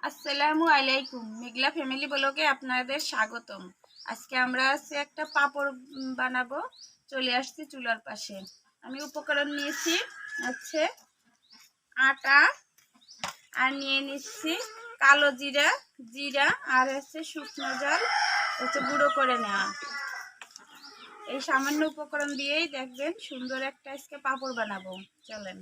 আসসালামু আলাইকুম। মেঘলা ফ্যামিলি ব্লগে আপনাদের স্বাগতম। আজকে আমরা একটা পাপড় বানাবো। চলে আসছি চুলার পাশে। আমি উপকরণ নিয়েছি হচ্ছে আটা, আর নিয়ে নিচ্ছি কালো জিরা আর হচ্ছে শুকনো জল গুঁড়ো করে নেওয়া। এই সামান্য উপকরণ দিয়েই দেখবেন সুন্দর একটা আজকে পাপড় বানাবো। চলেন।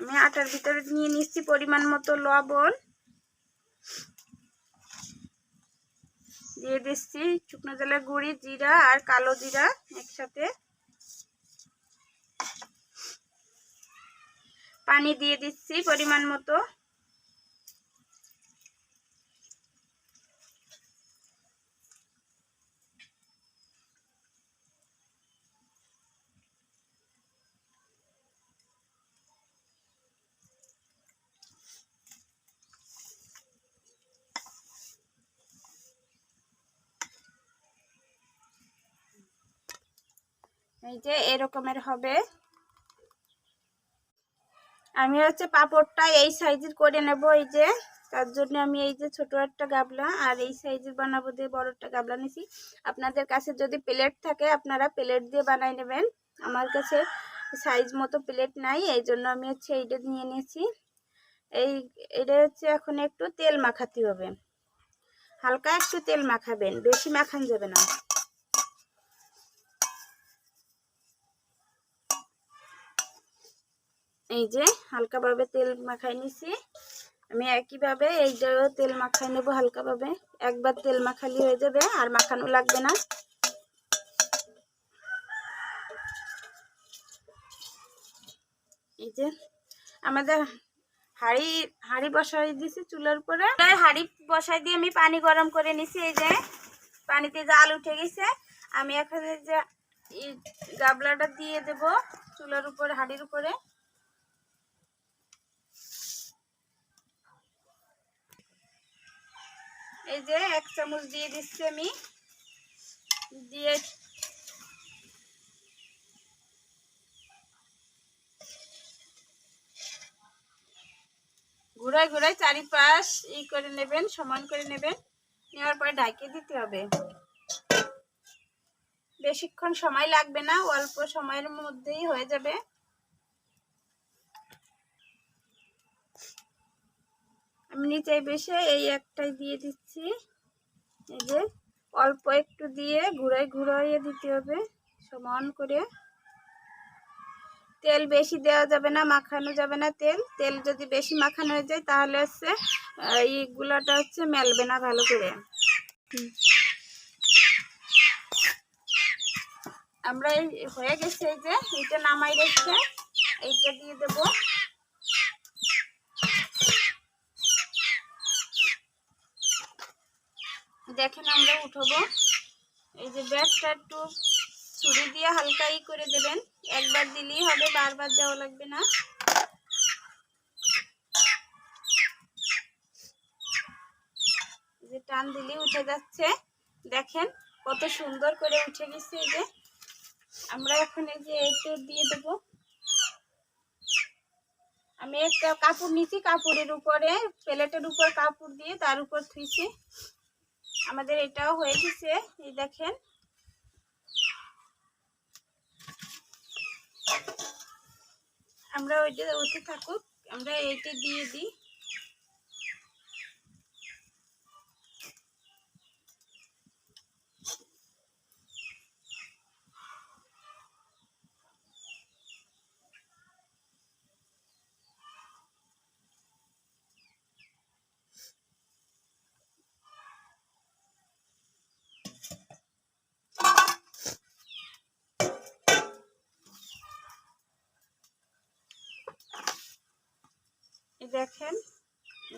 আমি আটার ভিতরে নিয়ে নিচ্ছি পরিমাণ মতো লবণ, দিয়ে দিচ্ছি শুকনো জলের গুঁড়ি, জিরা আর কালো জিরা একসাথে, পানি দিয়ে দিচ্ছি পরিমাণ মতো। এই যে এরকমের হবে। আমি পাপড়টা এই সাইজের করে নেব। এই যে তার জন্য আমি এই যে ছোট একটা গাবলা আর এই সাইজের বানাবো দিয়ে বড় একটা গাবলা নিয়েছি। আপনাদের কাছে যদি প্লেট থাকে আপনারা প্লেট দিয়ে বানাই নেবেন। আমার কাছে সাইজ মতো প্লেট নাই, এই জন্য আমি এইটা নিয়ে নিয়েছি। এটা এখন একটু তেল মাখাতে হবে, হালকা একটু তেল মাখাবেন, বেশি মাখান যাবে না। এই যে হালকাভাবে তেল মাখাই নিছি। আমি একইভাবে এইটাও তেল মাখাই নেব হালকাভাবে। একবার তেল মাখালি হয়ে যাবে, আর মাখানো লাগবে না। এই যে আমাদের হাঁড়ি বসাই দিছি চুলার উপরে। হাঁড়ি বসাই দিয়ে আমি পানি গরম করে নিছি। এই যে পানিতে জাল উঠে গেছে। আমি এখন এই যে গাবলাটা দিয়ে দেব চুলার উপরে, হাঁড়ির উপরে। এই যে 1 চামচ দিয়ে দিচ্ছি আমি, দিয়ে ঘুরায় ঘুরায় চারিপাশ করে নেবেন, সমান করে নেবেন। নেওয়ার পরে ঢাকে দিতে হবে। বেশিক্ষণ সময় লাগবে না, অল্প সময়ের মধ্যেই হয়ে যাবে। আমি নিচে বেশি এই একটাই দিয়ে দিচ্ছি। এই যে অল্প একটু দিয়ে ঘুরাইয়ে দিতে হবে সমান করে। তেল বেশি দেওয়া যাবে না, মাখানো যাবে না। তেল যদি বেশি মাখানো হয়ে যায় তাহলে এই গুলাটা মেলবে না ভালো করে। আমরা হয়ে গেছে। এই যে এইটা নামাই রেখে এইটা দিয়ে দেব। দেখেন আমরা উঠাবো। এই যে ব্যাগটা একটু ছুরি দিয়ে হালকা করে দেবেন। একবার দিলেই হবে, বারবার দেওয়া লাগবে না। যে টান দিলেই উঠে যাচ্ছে। দেখেন কত সুন্দর করে উঠে গেছে। এই যে আমরা এখন এই যে এইটা দিয়ে দেব। আমি একটা কাপড় নিয়েছি, কাপড়ের উপরে প্লেটের উপর কাপড় দিয়ে তার উপর থুইছি। আমাদের এটাও হয়ে গেছে। এই দেখেন আমরা ওইটা ওতে থাকুক, আমরা এইটা দিয়ে দিই। দেখেন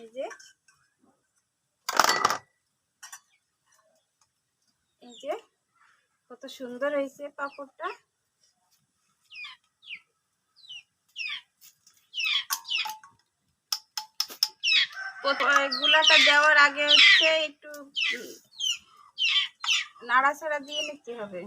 এই যে কত সুন্দর হয়েছে পাপড়টা। গুলাটা দেওয়ার আগে একটু নাড়াচাড়া দিয়ে নিতে হবে।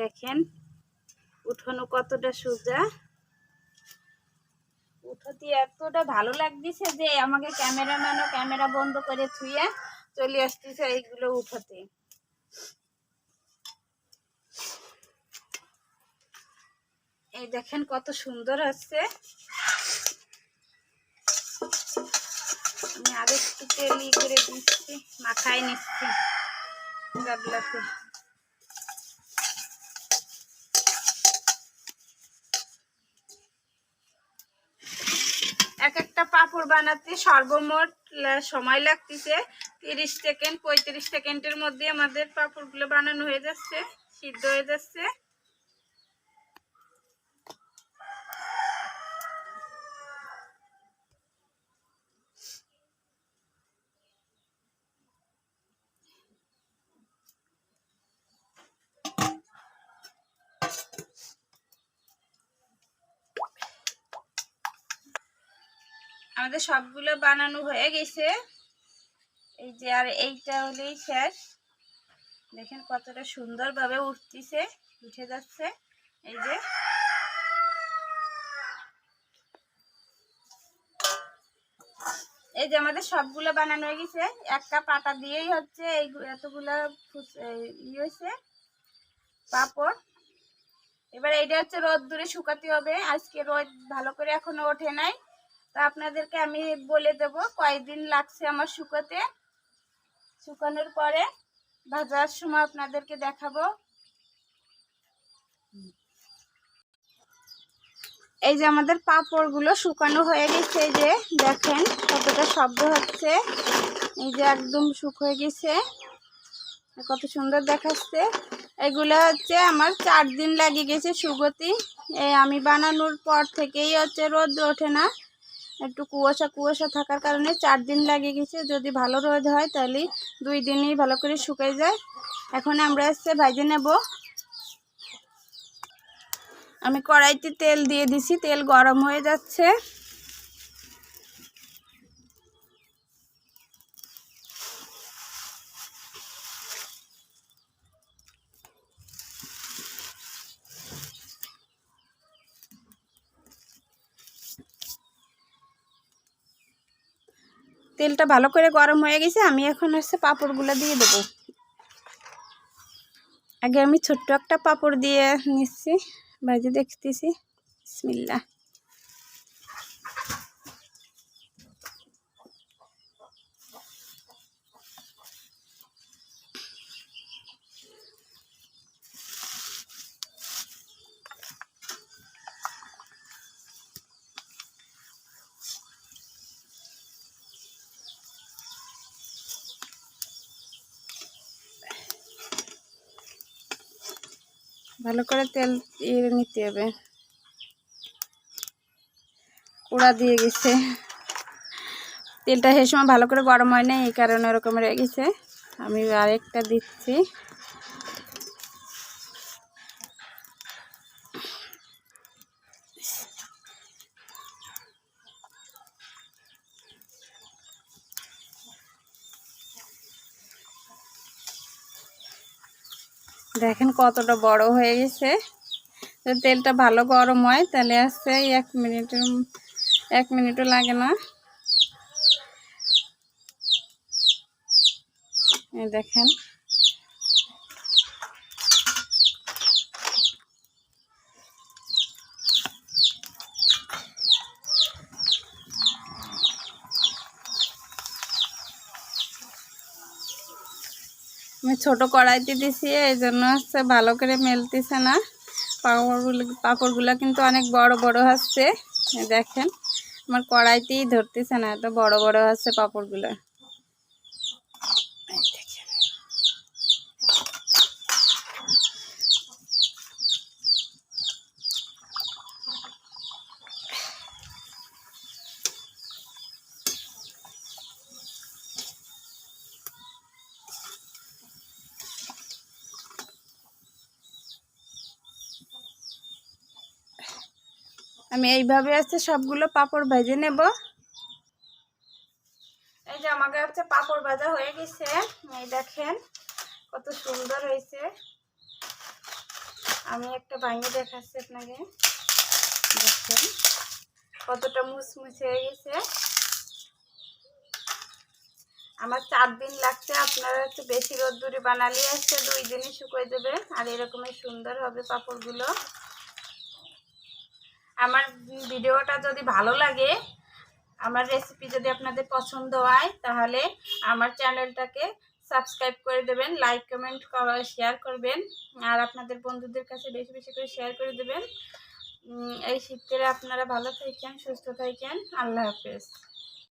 দেখেন উঠানো কতটা সোজা। উঠাতে এতটা ভালো লাগতেছে যে আমাকে ক্যামেরাম্যানও ক্যামেরা বন্ধ করে থুয়ে চলে আসতেছে এইগুলো উঠাতে। এই দেখেন কত সুন্দর হচ্ছে। আমি আগে একটু তেল করে দিচ্ছি, মাখাই নিচ্ছি গাবলাতে। এক একটা পাঁপড় বানাতে সর্বমোট সময় লাগতেছে 30 সেকেন্ড 35 সেকেন্ডের মধ্যে আমাদের পাঁপড়গুলো বানানো হয়ে যাচ্ছে, সিদ্ধ হয়ে যাচ্ছে। আমাদের সবগুলো বানানো হয়ে গেছে। এই যে আর এইটা হলেই শেষ। দেখেন কতটা সুন্দরভাবে উঠতেছে, উঠে যাচ্ছে। এই যে আমাদের সবগুলো বানানো হয়ে গেছে। একটা পাটা দিয়েই হচ্ছে এই এতগুলা হয়েছে পাঁপড়। এবার এইটা হচ্ছে রোদ দূরে শুকাতে হবে। আজকে রোদ ভালো করে এখনো ওঠে নাই, তা আপনাদেরকে আমি বলে দেব কয়দিন লাগছে আমার শুকাতে। শুকানোর পরে ভাজার সময় আপনাদেরকে দেখাবো। এই যে আমাদের পাঁপড়গুলো শুকানো হয়ে গেছে। এই যে দেখেন কতটা শব্দ হচ্ছে। এই যে একদম শুকিয়ে গেছে, কত সুন্দর দেখাচ্ছে। এগুলো হচ্ছে আমার 4 দিন লাগে গেছে শুকোতে। এই আমি বানানোর পর থেকেই হচ্ছে রোদ ওঠে না, একটু কুয়াশা কুয়াশা থাকার কারণে 4 দিন লাগে গেছে। যদি ভালো রোদ হয় তাহলে 2 দিনেই ভালো করে শুকিয়ে যায়। এখন আমরা হচ্ছে ভেজে নেব। আমি কড়াইতে তেল দিয়ে দিছি, তেল গরম হয়ে যাচ্ছে। তেলটা ভালো করে গরম হয়ে গেছে। আমি এখন হচ্ছে পাঁপড়গুলো দিয়ে দেবো। আগে আমি ছোট্ট একটা পাঁপড় দিয়ে নিচ্ছি, ভাজি দেখতেছি। বিসমিল্লাহ। ভালো করে তেল নিতে হবে। পোড়া দিয়ে গেছে, তেলটা সে সময় ভালো করে গরম হয় না, এই কারণে ওরকম রয়ে গেছে। আমি আরেকটা দিচ্ছি। দেখেন কতটা বড় হয়ে গেছে। তো তেলটা ভালো গরম হয় তাহলে আসছে 1 মিনিটও লাগে না। দেখেন আমি ছোট কড়াইতে দিছি, এই জন্য হচ্ছে ভালো করে মেলতেছে না। পাঁপড়গুলো কিন্তু অনেক বড় বড় হচ্ছে। দেখেন আমার কড়াইতেই ধরতেছে না, এত বড় বড় হচ্ছে পাঁপড়গুলো। আমি এইভাবে হচ্ছে সবগুলো পাঁপড় ভেজে নেব। এই যে আমাকে হচ্ছে পাঁপড় ভাজা হয়ে গেছে। এই দেখেন কত সুন্দর হয়েছে। আমি একটা ভাঙে দেখাচ্ছি আপনাকে, দেখছেন কতটা মুচমুচে হয়ে গেছে। আমার 4 দিন লাগছে, আপনারা একটু বেশি রোদ্দুরে বানালে আসছে 2 দিনই শুকিয়ে যাবে। আর এরকমের সুন্দর হবে পাঁপড়গুলো। আমার ভিডিওটা যদি ভালো লাগে, আমার রেসিপি যদি আপনাদের পছন্দ হয়, তাহলে আমার চ্যানেলটাকে সাবস্ক্রাইব করে দেবেন, লাইক কমেন্ট শেয়ার করবেন, আর আপনাদের বন্ধুদের কাছে বেশি বেশি করে শেয়ার করে দেবেন। এই শীতকালে আপনারা ভালো থাকেন, সুস্থ থাকেন। আল্লাহ হাফেজ।